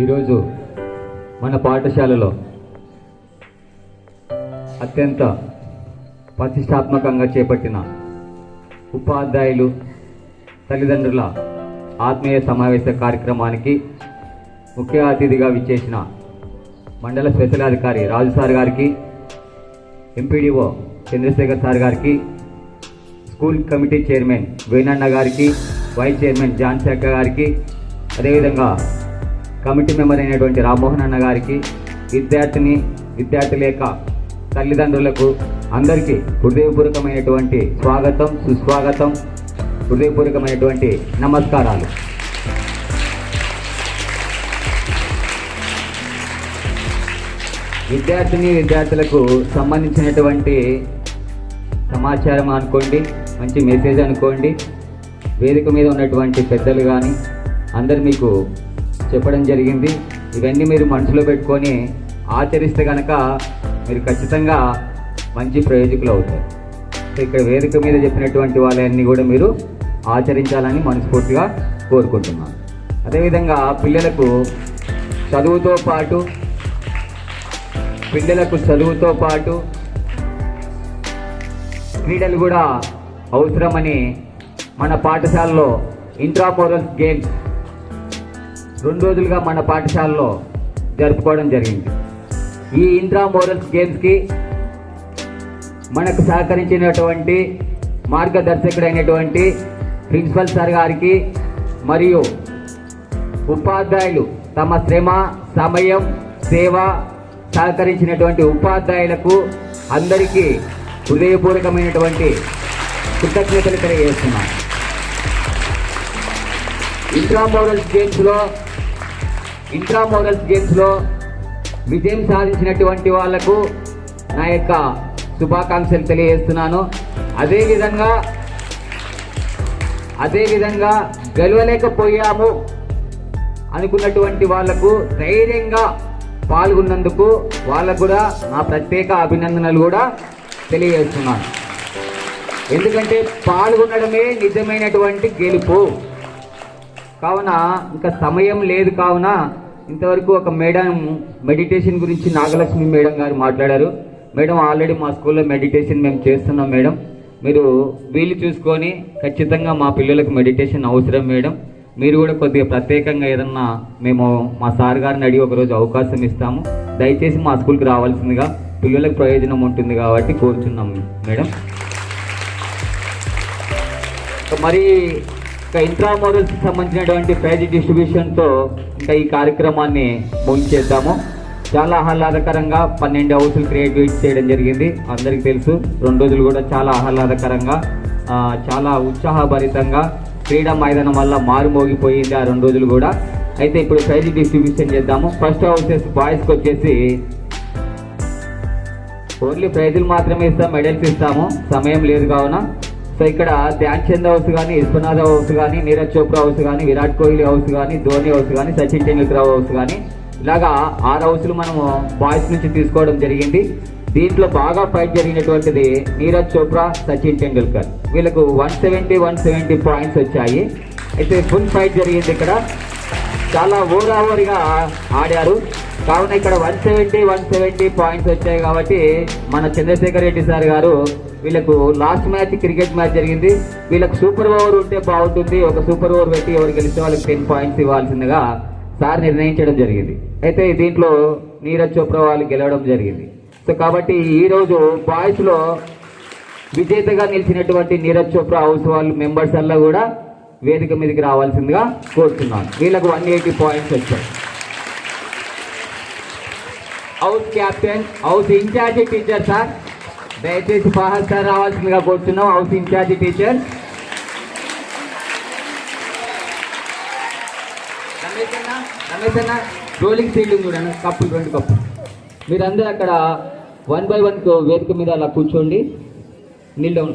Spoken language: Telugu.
ఈరోజు మన పాఠశాలలో అత్యంత ప్రతిష్టాత్మకంగా చేపట్టిన ఉపాధ్యాయులు తల్లిదండ్రుల ఆత్మీయ సమావేశ కార్యక్రమానికి ముఖ్య అతిథిగా విచ్చేసిన మండల స్పెషల్ అధికారి రాజు సార్ గారికి, ఎంపీడీఓ చంద్రశేఖర్ సార్ గారికి, స్కూల్ కమిటీ చైర్మన్ వేణన్న గారికి, వైస్ చైర్మన్ జాన్ శేఖర్ గారికి, అదేవిధంగా కమిటీ మెంబర్ అయినటువంటి రామ్మోహన్ అన్న గారికి, విద్యార్థుల యొక్క తల్లిదండ్రులకు అందరికీ హృదయపూర్వకమైనటువంటి స్వాగతం, సుస్వాగతం, హృదయపూర్వకమైనటువంటి నమస్కారాలు. విద్యార్థులకు సంబంధించినటువంటి సమాచారం అనుకోండి, మంచి మెసేజ్ అనుకోండి, వేదిక మీద ఉన్నటువంటి పెద్దలు కానీ అందరు మీకు చెప్పడం జరిగింది. ఇవన్నీ మీరు మనసులో పెట్టుకొని ఆచరిస్తే కనుక మీరు ఖచ్చితంగా మంచి ప్రయోజకులు అవుతారు. సో ఇక్కడ వేదిక మీద చెప్పినటువంటి వాళ్ళన్నీ కూడా మీరు ఆచరించాలని మనస్ఫూర్తిగా కోరుకుంటున్నాను. అదేవిధంగా పిల్లలకు చదువుతో పాటు క్రీడలు కూడా అవసరమని మన పాఠశాలలో ఇంట్రామోరల్స్ గేమ్స్ 2 రోజులుగా మన పాఠశాలలో జరుపుకోవడం జరిగింది. ఈ ఇంట్రామోరల్స్ గేమ్స్కి మనకు సహకరించినటువంటి మార్గదర్శకుడైనటువంటి ప్రిన్సిపల్ సార్ గారికి మరియు ఉపాధ్యాయులు తమ శ్రమ, సమయం, సేవ సహకరించినటువంటి ఉపాధ్యాయులకు అందరికీ హృదయపూర్వకమైనటువంటి కృతజ్ఞతలు తెలియజేస్తున్నాను. ఇంట్రామోరల్స్ గేమ్స్లో విజయం సాధించినటువంటి వాళ్లకు నా యొక్క శుభాకాంక్షలు తెలియజేస్తున్నాను. అదేవిధంగా గెలవలేకపోయాము అనుకున్నటువంటి వాళ్లకు ధైర్యంగా పాల్గొన్నందుకు వాళ్ళకు కూడా నా ప్రత్యేక అభినందనలు కూడా తెలియజేస్తున్నాను. ఎందుకంటే పాల్గొనడమే నిజమైనటువంటి గెలుపు. కావున ఇంకా సమయం లేదు. కావున ఇంతవరకు ఒక మేడం మెడిటేషన్ గురించి నాగలక్ష్మి మేడం గారు మాట్లాడారు. మేడం ఆల్రెడీ మా స్కూల్లో మెడిటేషన్ మేము చేస్తున్నాం మేడం, మీరు వీలు చూసుకొని ఖచ్చితంగా మా పిల్లలకు మెడిటేషన్ అవసరం మేడం, మీరు కూడా కొద్దిగా ప్రత్యేకంగా ఏదన్నా మేము మా సార్ గారిని అడిగి ఒకరోజు అవకాశం ఇస్తాము, దయచేసి మా స్కూల్కి రావాల్సిందిగా పిల్లలకు ప్రయోజనం ఉంటుంది కాబట్టి కోరుచున్నాం మేడం. మరి ఇంకా ఇంట్రామోరల్స్కి సంబంధించినటువంటి ప్రైజ్ డిస్ట్రిబ్యూషన్తో ఇంకా ఈ కార్యక్రమాన్ని ముగించేద్దాము. చాలా ఆహ్లాదకరంగా 12 హౌసులు క్రియేట్ చేయడం జరిగింది. అందరికీ తెలుసు 2 రోజులు కూడా చాలా ఆహ్లాదకరంగా, చాలా ఉత్సాహభరితంగా క్రీడా మైదానం వల్ల మారుమోగిపోయింది ఆ 2 రోజులు కూడా. అయితే ఇప్పుడు ప్రైజ్ డిస్ట్రిబ్యూషన్ చేద్దాము. ఫస్ట్ హౌసెస్ బాయ్స్కి వచ్చేసి ఓన్లీ ప్రైజులు మాత్రమే ఇస్తాం, మెడల్స్ ఇస్తాము, సమయం లేదు కావున. సో ఇక్కడ ధ్యాన్ చంద్ హౌస్ కానీ, విశ్వనాథ్ హౌస్ కానీ, నీరజ్ చోప్రా హౌస్ కానీ, విరాట్ కోహ్లీ హౌస్ కానీ, ధోని హౌస్ కానీ, సచిన్ టెండూల్కర్ హౌస్ కానీ, ఇలాగా 6 హౌస్లు మనము బాయ్స్ నుంచి తీసుకోవడం జరిగింది. దీంట్లో బాగా ఫైట్ జరిగినటువంటిది నీరజ్ చోప్రా, సచిన్ టెండూల్కర్. వీళ్ళకు 170 పాయింట్స్ వచ్చాయి. అయితే ఫుల్ ఫైట్ జరిగింది. ఇక్కడ చాలా ఓవరిగా ఆడారు. కావున ఇక్కడ 170 పాయింట్స్ వచ్చాయి కాబట్టి మన చంద్రశేఖర్ రెడ్డి సార్ గారు వీళ్ళకు లాస్ట్ మ్యాచ్ క్రికెట్ మ్యాచ్ జరిగింది, వీళ్ళకు సూపర్ ఓవర్ ఉంటే బాగుంటుంది, ఒక సూపర్ ఓవర్ పెట్టి ఎవరు గెలిస్తే వాళ్ళకి 10 పాయింట్స్ ఇవ్వాల్సిందిగా సార్ నిర్ణయించడం జరిగింది. అయితే దీంట్లో నీరజ్ చోప్రా వాళ్ళు గెలవడం జరిగింది. సో కాబట్టి ఈరోజు బాయ్స్లో విజేతగా నిలిచినటువంటి నీరజ్ చోప్రా హౌస్ వాళ్ళు మెంబర్స్ అలా కూడా వేదిక మీదకి రావాల్సిందిగా కోరుతున్నాను. వీళ్ళకు 180 పాయింట్స్ వచ్చాయి. House captain, house incharge teacher sir, దయచేసి ఫహద్ సార్ రావాల్సిందిగా కోరుతున్నాం. హౌస్ ఇన్ఛార్జి టీచర్ రమేష్ అన్న రోలింగ్ సీలింగ్ చూడండి, కప్పులు 2 కప్పులు. మీరందరూ అక్కడ 1 by 1 వేదిక మీద అలా కూర్చోండి, నిల్ డౌన్.